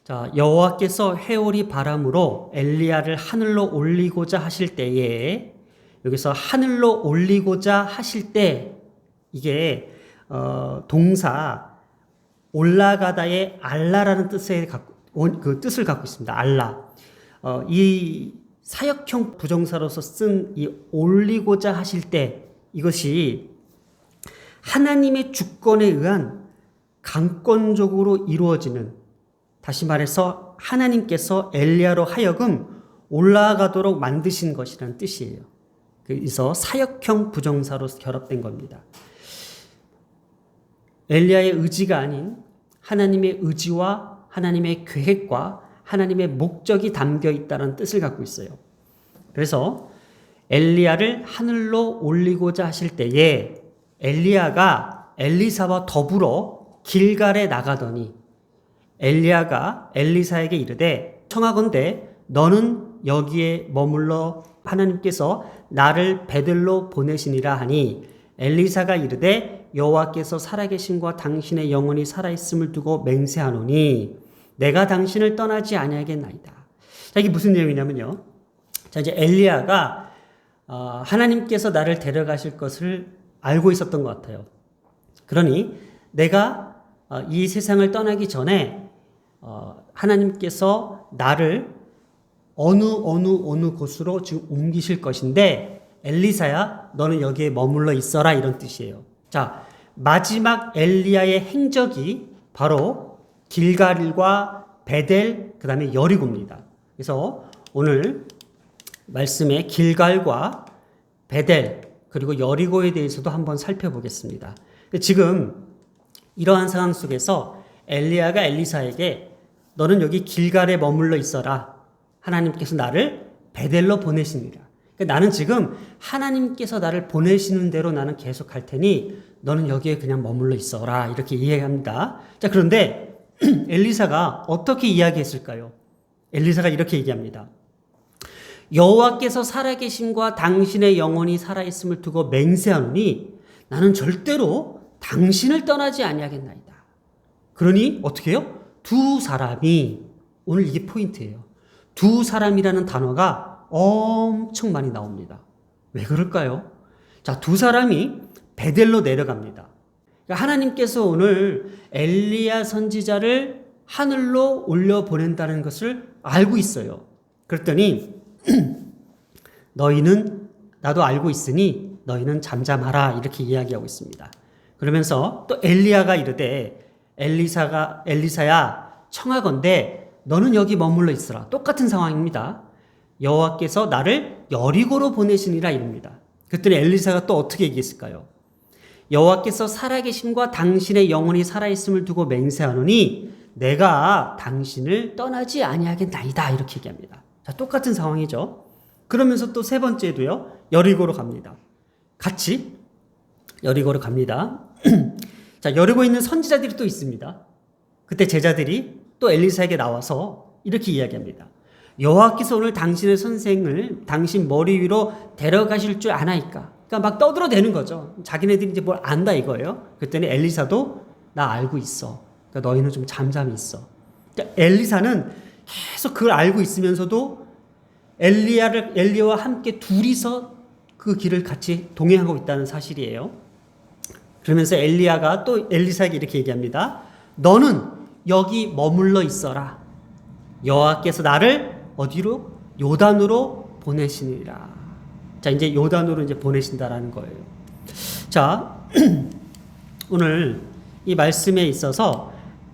자, 여호와께서 해오리 바람으로 엘리야를 하늘로 올리고자 하실 때에 여기서 하늘로 올리고자 하실 때 이게 동사 올라가다의 알라라는 그 뜻을 갖고 있습니다. 알라. 이 사역형 부정사로서 쓴 이 올리고자 하실 때 이것이 하나님의 주권에 의한 강권적으로 이루어지는, 다시 말해서 하나님께서 엘리야로 하여금 올라가도록 만드신 것이라는 뜻이에요. 그래서 사역형 부정사로 결합된 겁니다. 엘리야의 의지가 아닌 하나님의 의지와 하나님의 계획과 하나님의 목적이 담겨 있다는 뜻을 갖고 있어요. 그래서 엘리야를 하늘로 올리고자 하실 때에 엘리야가 엘리사와 더불어 길갈에 나가더니 엘리야가 엘리사에게 이르되 청하건대 너는 여기에 머물러 하나님께서 나를 베들로 보내시니라 하니 엘리사가 이르되 여호와께서 살아계심과 당신의 영혼이 살아있음을 두고 맹세하노니 내가 당신을 떠나지 아니하겠나이다. 자, 이게 무슨 내용이냐면요. 자, 이제 엘리야가 하나님께서 나를 데려가실 것을 알고 있었던 것 같아요. 그러니 내가 이 세상을 떠나기 전에 하나님께서 나를 어느 곳으로 지금 옮기실 것인데 엘리사야 너는 여기에 머물러 있어라, 이런 뜻이에요. 자, 마지막 엘리야의 행적이 바로 길갈과 베델, 그 다음에 여리고입니다. 그래서 오늘 말씀의 길갈과 베델 그리고 여리고에 대해서도 한번 살펴보겠습니다. 지금 이러한 상황 속에서 엘리야가 엘리사에게 너는 여기 길갈에 머물러 있어라, 하나님께서 나를 베델로 보내십니다. 그러니까 나는 지금 하나님께서 나를 보내시는 대로 나는 계속 갈 테니 너는 여기에 그냥 머물러 있어라, 이렇게 이야기합니다. 자, 그런데 엘리사가 어떻게 이야기했을까요? 엘리사가 이렇게 얘기합니다. 여호와께서 살아계심과 당신의 영혼이 살아있음을 두고 맹세하노니 나는 절대로 당신을 떠나지 아니하겠나이다. 그러니 어떻게 해요? 두 사람이, 오늘 이게 포인트예요. 두 사람이라는 단어가 엄청 많이 나옵니다. 왜 그럴까요? 자, 두 사람이 베델로 내려갑니다. 그러니까 하나님께서 오늘 엘리야 선지자를 하늘로 올려 보낸다는 것을 알고 있어요. 그랬더니 너희는, 나도 알고 있으니 너희는 잠잠하라, 이렇게 이야기하고 있습니다. 그러면서 또 엘리야가 이르되 엘리사야 청하건대 너는 여기 머물러 있으라. 똑같은 상황입니다. 여호와께서 나를 여리고로 보내시니라, 이릅니다. 그랬더니 엘리사가 또 어떻게 얘기했을까요? 여호와께서 살아계심과 당신의 영혼이 살아있음을 두고 맹세하노니 내가 당신을 떠나지 아니하겠나이다, 이렇게 얘기합니다. 자, 똑같은 상황이죠. 그러면서 또 세 번째도요, 여리고로 갑니다. 같이 여리고로 갑니다. 자, 여리고에 있는 선지자들이 또 있습니다. 그때 제자들이 또 엘리사에게 나와서 이렇게 이야기합니다. 여호와께서 오늘 당신의 선생을 당신 머리 위로 데려가실 줄 아나이까? 그러니까 막 떠들어대는 거죠. 자기네들이 이제 뭘 안다 이거예요. 그랬더니 엘리사도 나 알고 있어. 그러니까 너희는 좀 잠잠히 있어. 그러니까 엘리사는 계속 그걸 알고 있으면서도 엘리야와 함께 둘이서 그 길을 같이 동행하고 있다는 사실이에요. 그러면서 엘리야가 또 엘리사에게 이렇게 얘기합니다. 너는 여기 머물러 있어라. 여호와께서 나를 어디로? 요단으로 보내시니라. 자, 이제 요단으로 이제 보내신다라는 거예요. 자, 오늘 이 말씀에 있어서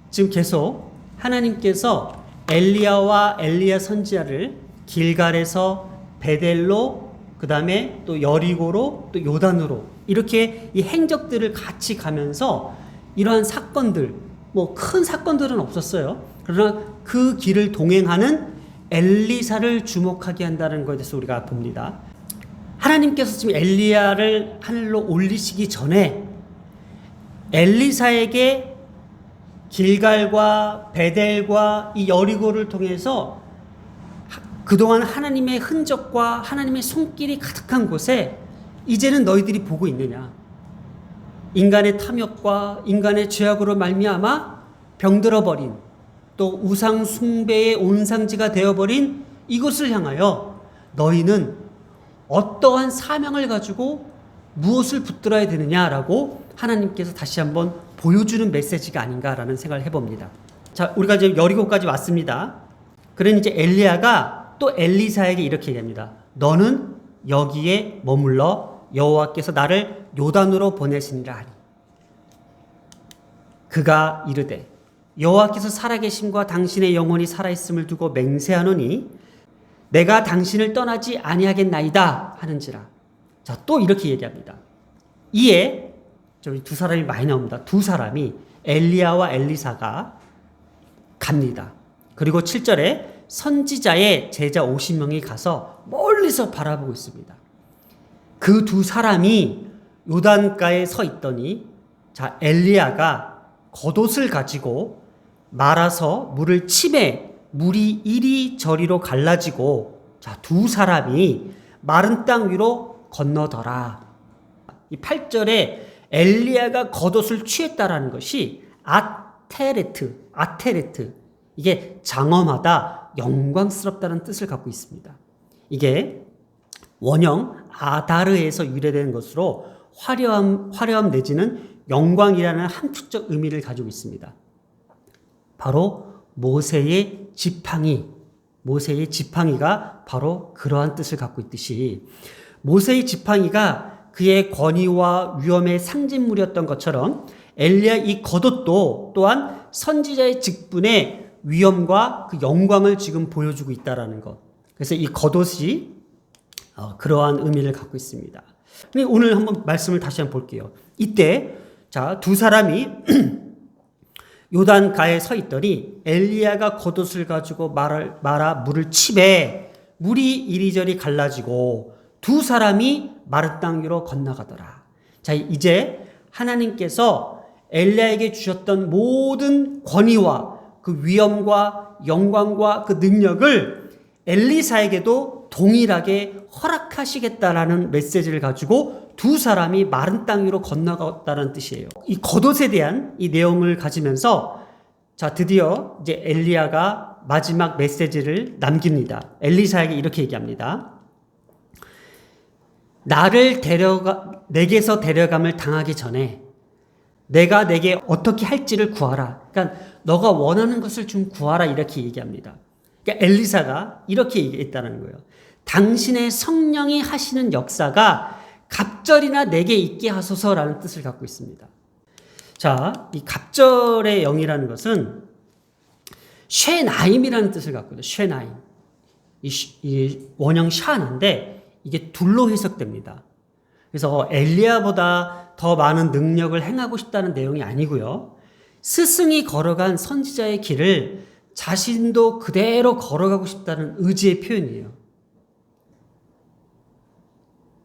지금 계속 하나님께서 엘리야와 엘리야 선지자를 길갈에서 베델로, 그 다음에 또 여리고로, 또 요단으로 이렇게 이 행적들을 같이 가면서 이러한 사건들, 뭐 큰 사건들은 없었어요. 그러나 그 길을 동행하는 엘리사를 주목하게 한다는 것에 대해서 우리가 봅니다. 하나님께서 지금 엘리야를 하늘로 올리시기 전에 엘리사에게 길갈과 베델과 이 여리고를 통해서 그동안 하나님의 흔적과 하나님의 손길이 가득한 곳에 이제는 너희들이 보고 있느냐? 인간의 탐욕과 인간의 죄악으로 말미암아 병들어버린, 또 우상 숭배의 온상지가 되어버린 이곳을 향하여 너희는 어떠한 사명을 가지고 무엇을 붙들어야 되느냐라고 하나님께서 다시 한번 보여주는 메시지가 아닌가라는 생각을 해봅니다. 자, 우리가 이제 여리고까지 왔습니다. 그러니 이제 엘리야가 또 엘리사에게 이렇게 얘기합니다. 너는 여기에 머물러 여호와께서 나를 요단으로 보내시니라 하니. 그가 이르되 여호와께서 살아계심과 당신의 영혼이 살아있음을 두고 맹세하노니 내가 당신을 떠나지 아니하겠나이다 하는지라. 자, 또 이렇게 얘기합니다. 이에 저기 두 사람이 많이 나옵니다. 두 사람이 엘리야와 엘리사가 갑니다. 그리고 7절에 선지자의 제자 50명이 가서 멀리서 바라보고 있습니다. 그 두 사람이 요단가에 서 있더니 자, 엘리야가 겉옷을 가지고 말아서 물을 치매 물이 이리저리로 갈라지고 자, 두 사람이 마른 땅 위로 건너더라. 이 8절에 엘리야가 겉옷을 취했다라는 것이 아테레트 이게 장엄하다, 영광스럽다는 뜻을 갖고 있습니다. 이게 원형 아다르에서 유래된 것으로 화려함 내지는 영광이라는 함축적 의미를 가지고 있습니다. 바로 모세의 지팡이가 바로 그러한 뜻을 갖고 있듯이 모세의 지팡이가 그의 권위와 위엄의 상징물이었던 것처럼 엘리야 이 겉옷도 또한 선지자의 직분의 위엄과 그 영광을 지금 보여주고 있다라는 것. 그래서 이 겉옷이 그러한 의미를 갖고 있습니다. 오늘 한번 말씀을 다시 한번 볼게요. 이때 자, 두 사람이 요단가에 서 있더니 엘리야가 겉옷을 가지고 말아 물을 치매 물이 이리저리 갈라지고 두 사람이 마른 땅 위로 건너가더라. 자, 이제 하나님께서 엘리야에게 주셨던 모든 권위와 그 위엄과 영광과 그 능력을 엘리사에게도 동일하게 허락하시겠다라는 메시지를 가지고 두 사람이 마른 땅 위로 건너갔다는 뜻이에요. 이 겉옷에 대한 이 내용을 가지면서 자, 드디어 이제 엘리야가 마지막 메시지를 남깁니다. 엘리사에게 이렇게 얘기합니다. 내게서 데려감을 당하기 전에 내가 내게 어떻게 할지를 구하라. 그러니까 너가 원하는 것을 좀 구하라 이렇게 얘기합니다. 그러니까 엘리사가 이렇게 얘기했다는 거예요. 당신의 성령이 하시는 역사가 갑절이나 내게 있게 하소서라는 뜻을 갖고 있습니다. 자, 이 갑절의 영이라는 것은 쉐나임이라는 뜻을 갖고 있어요. 쉐나임. 이 원형 샤나인데 이게 둘로 해석됩니다. 그래서 엘리야보다 더 많은 능력을 행하고 싶다는 내용이 아니고요. 스승이 걸어간 선지자의 길을 자신도 그대로 걸어가고 싶다는 의지의 표현이에요.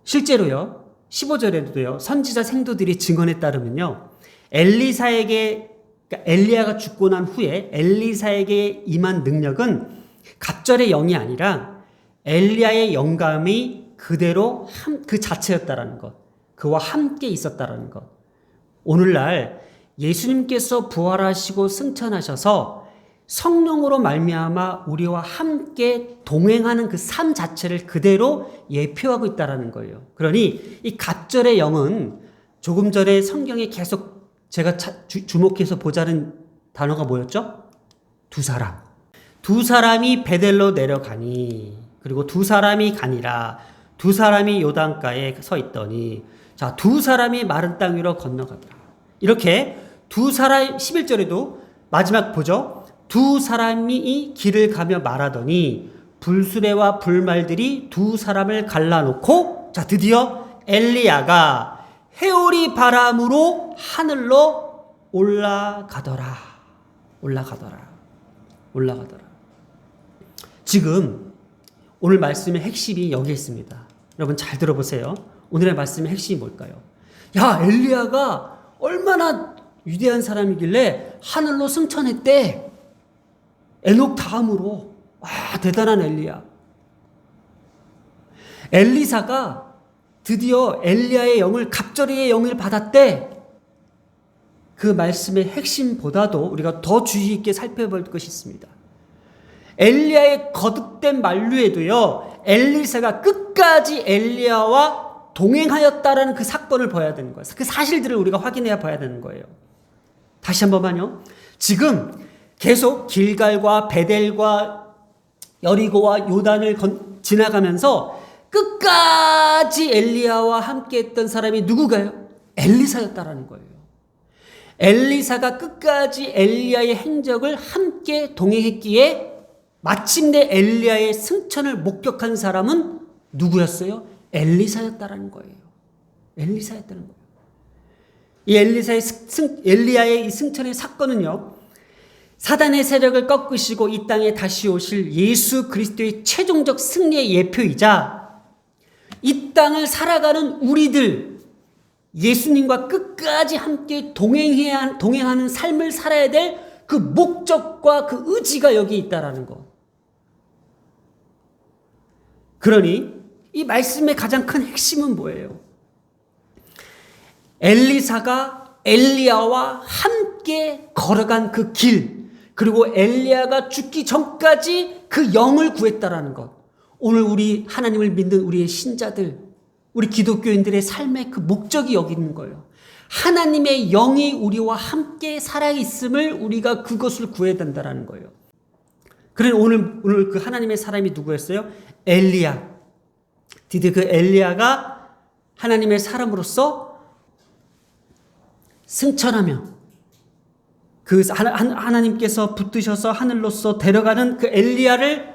실제로요, 15절에도요, 선지자 생도들이 증언에 따르면요, 엘리야가 죽고 난 후에 엘리사에게 임한 능력은 갑절의 영이 아니라 엘리야의 영감이 그대로 그 자체였다라는 것, 그와 함께 있었다라는 것. 오늘날 예수님께서 부활하시고 승천하셔서 성령으로 말미암아 우리와 함께 동행하는 그 삶 자체를 그대로 예표하고 있다라는 거예요. 그러니 이 갑절의 영은 조금 전에 성경에 계속 제가 주목해서 보자는 단어가 뭐였죠? 두 사람. 두 사람이 베델로 내려가니, 그리고 두 사람이 가니라. 두 사람이 요단가에 서 있더니, 자, 두 사람이 마른 땅 위로 건너가더라. 이렇게 두 사람, 11절에도 마지막 보죠. 두 사람이 길을 가며 말하더니 불수레와 불말들이 두 사람을 갈라놓고, 자, 드디어 엘리야가 해오리 바람으로 하늘로 올라가더라. 지금 오늘 말씀의 핵심이 여기 있습니다. 여러분 잘 들어보세요. 오늘의 말씀의 핵심이 뭘까요? 야, 엘리야가 얼마나 위대한 사람이길래 하늘로 승천했대. 에녹 다음으로. 와, 대단한 엘리야. 엘리사가 드디어 엘리야의 영을, 갑절이의 영을 받았대. 그 말씀의 핵심보다도 우리가 더 주의 있게 살펴볼 것이 있습니다. 엘리야의 거듭된 만류에도요, 엘리사가 끝까지 엘리야와 동행하였다라는 그 사건을 봐야 되는 거예요. 그 사실들을 우리가 확인해야 봐야 되는 거예요. 다시 한 번만요. 지금 계속 길갈과 베델과 여리고와 요단을 지나가면서 끝까지 엘리야와 함께 했던 사람이 누구가요? 엘리사였다라는 거예요. 엘리사가 끝까지 엘리야의 행적을 함께 동행했기에 마침내 엘리야의 승천을 목격한 사람은 누구였어요? 엘리사였다라는 거예요. 엘리사였다는 거예요. 이 엘리야의 이 승천의 사건은요, 사단의 세력을 꺾으시고 이 땅에 다시 오실 예수 그리스도의 최종적 승리의 예표이자 이 땅을 살아가는 우리들, 예수님과 끝까지 함께 동행하는 삶을 살아야 될 그 목적과 그 의지가 여기 있다라는 것. 그러니 이 말씀의 가장 큰 핵심은 뭐예요? 엘리사가 엘리야와 함께 걸어간 그 길, 그리고 엘리야가 죽기 전까지 그 영을 구했다라는 것. 오늘 우리 하나님을 믿는 우리의 신자들, 우리 기독교인들의 삶의 그 목적이 여기 있는 거예요. 하나님의 영이 우리와 함께 살아있음을 우리가 그것을 구해야 된다는 거예요. 그래 오늘 그 하나님의 사람이 누구였어요? 엘리야. 드디어 그 엘리야가 하나님의 사람으로서 승천하며 그 하나님께서 붙드셔서 하늘로서 데려가는 그 엘리야를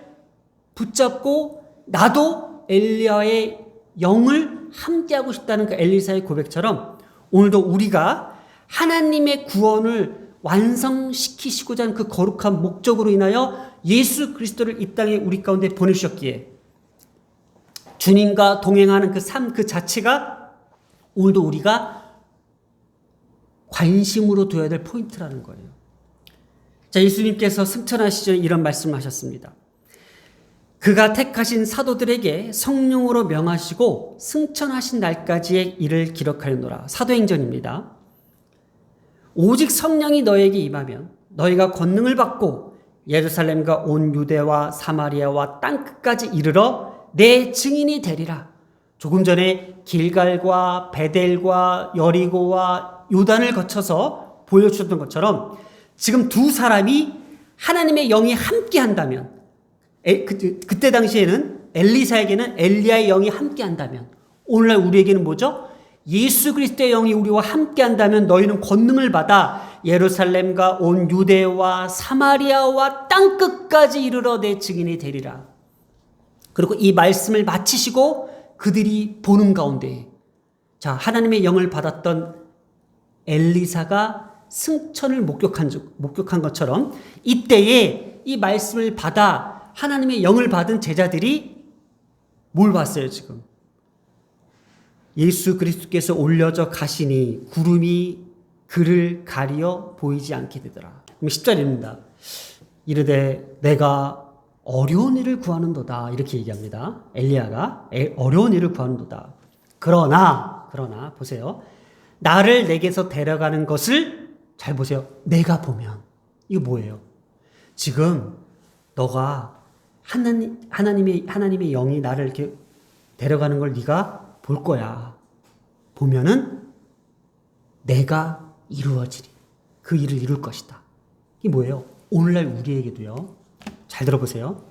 붙잡고 나도 엘리야의 영을 함께하고 싶다는 그 엘리사의 고백처럼 오늘도 우리가 하나님의 구원을 완성시키시고자 하는 그 거룩한 목적으로 인하여 예수 그리스도를 이 땅에 우리 가운데 보내주셨기에 주님과 동행하는 그 삶 그 자체가 오늘도 우리가 관심으로 둬야 될 포인트라는 거예요. 자, 예수님께서 승천하시기 전에 이런 말씀을 하셨습니다. 그가 택하신 사도들에게 성령으로 명하시고 승천하신 날까지의 일을 기록하였노라. 사도행전입니다. 오직 성령이 너에게 임하면 너희가 권능을 받고 예루살렘과 온 유대와 사마리아와 땅끝까지 이르러 내 증인이 되리라. 조금 전에 길갈과 베델과 여리고와 요단을 거쳐서 보여주셨던 것처럼 지금 두 사람이 하나님의 영이 함께 한다면 그때 당시에는 엘리사에게는 엘리야의 영이 함께 한다면 오늘날 우리에게는 뭐죠? 예수 그리스도의 영이 우리와 함께 한다면 너희는 권능을 받아 예루살렘과 온 유대와 사마리아와 땅끝까지 이르러 내 증인이 되리라. 그리고 이 말씀을 마치시고 그들이 보는 가운데 자, 하나님의 영을 받았던 엘리사가 승천을 목격한 것처럼 이때에 이 말씀을 받아 하나님의 영을 받은 제자들이 뭘 봤어요, 지금? 예수 그리스도께서 올려져 가시니 구름이 그를 가리어 보이지 않게 되더라. 10절입니다. 이르되 내가 어려운 일을 구하는도다. 이렇게 얘기합니다. 엘리야가 어려운 일을 구하는도다. 그러나 보세요. 나를 내게서 데려가는 것을 잘 보세요. 내가 보면 이거 뭐예요? 지금 너가 하나님의 영이 나를 이렇게 데려가는 걸 네가 볼 거야. 보면은 내가 이루어지리. 그 일을 이룰 것이다. 이게 뭐예요? 오늘날 우리에게도요. 잘 들어보세요.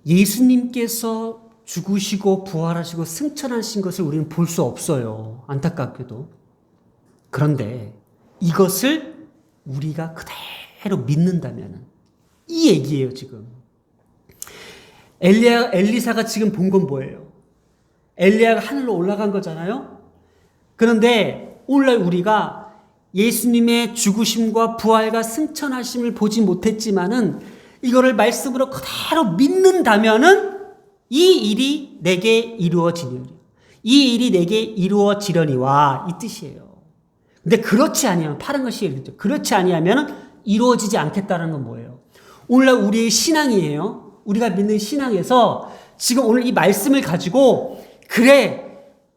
예수님께서 죽으시고 부활하시고 승천하신 것을 우리는 볼 수 없어요. 안타깝게도. 그런데 이것을 우리가 그대로 믿는다면 이 얘기예요, 지금. 엘리사가 지금 본 건 뭐예요? 엘리야가 하늘로 올라간 거잖아요? 그런데 오늘날 우리가 예수님의 죽으심과 부활과 승천하심을 보지 못했지만은 이거를 말씀으로 그대로 믿는다면은 이 일이 내게 이루어지려니. 이 일이 내게 이루어지려니와 이 뜻이에요. 근데 그렇지 아니하면 파란 것이 그렇지 아니하면 이루어지지 않겠다는 건 뭐예요? 오늘날 우리의 신앙이에요. 우리가 믿는 신앙에서 지금 오늘 이 말씀을 가지고 그래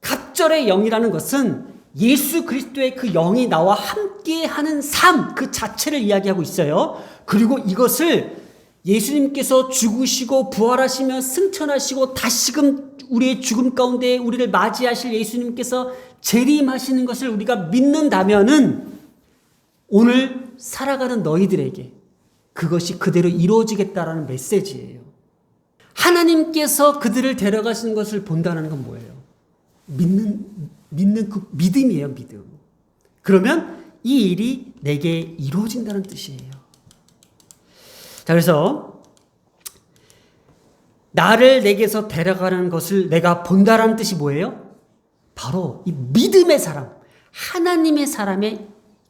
갑절의 영이라는 것은 예수 그리스도의 그 영이 나와 함께하는 삶 그 자체를 이야기하고 있어요. 그리고 이것을 예수님께서 죽으시고 부활하시며 승천하시고 다시금 우리의 죽음 가운데 우리를 맞이하실 예수님께서 재림하시는 것을 우리가 믿는다면은 오늘 살아가는 너희들에게 그것이 그대로 이루어지겠다라는 메시지예요. 하나님께서 그들을 데려가시는 것을 본다는 건 뭐예요? 믿는 그 믿음이에요, 믿음. 그러면 이 일이 내게 이루어진다는 뜻이에요. 자, 그래서 나를 내게서 데려가는 것을 내가 본다라는 뜻이 뭐예요? 바로 이 믿음의 사람, 하나님의 사람의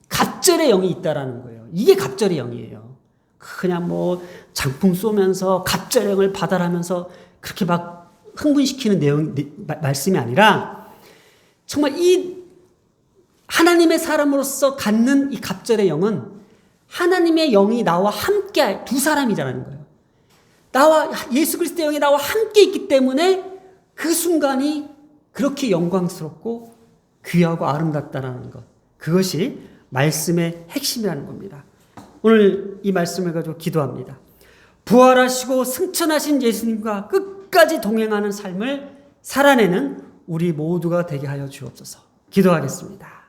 갑절의 영이 있다라는 거예요. 이게 갑절의 영이에요. 그냥 뭐 장풍 쏘면서 갑절의 영을 받아라면서 그렇게 막 흥분시키는 말씀이 아니라 정말 이 하나님의 사람으로서 갖는 이 갑절의 영은 하나님의 영이 나와 함께 두 사람이라는 거예요. 나와 예수 그리스도의 영이 나와 함께 있기 때문에 그 순간이 그렇게 영광스럽고 귀하고 아름답다라는 것. 그것이 말씀의 핵심이라는 겁니다. 오늘 이 말씀을 가지고 기도합니다. 부활하시고 승천하신 예수님과 끝까지 동행하는 삶을 살아내는 우리 모두가 되게 하여 주옵소서. 기도하겠습니다.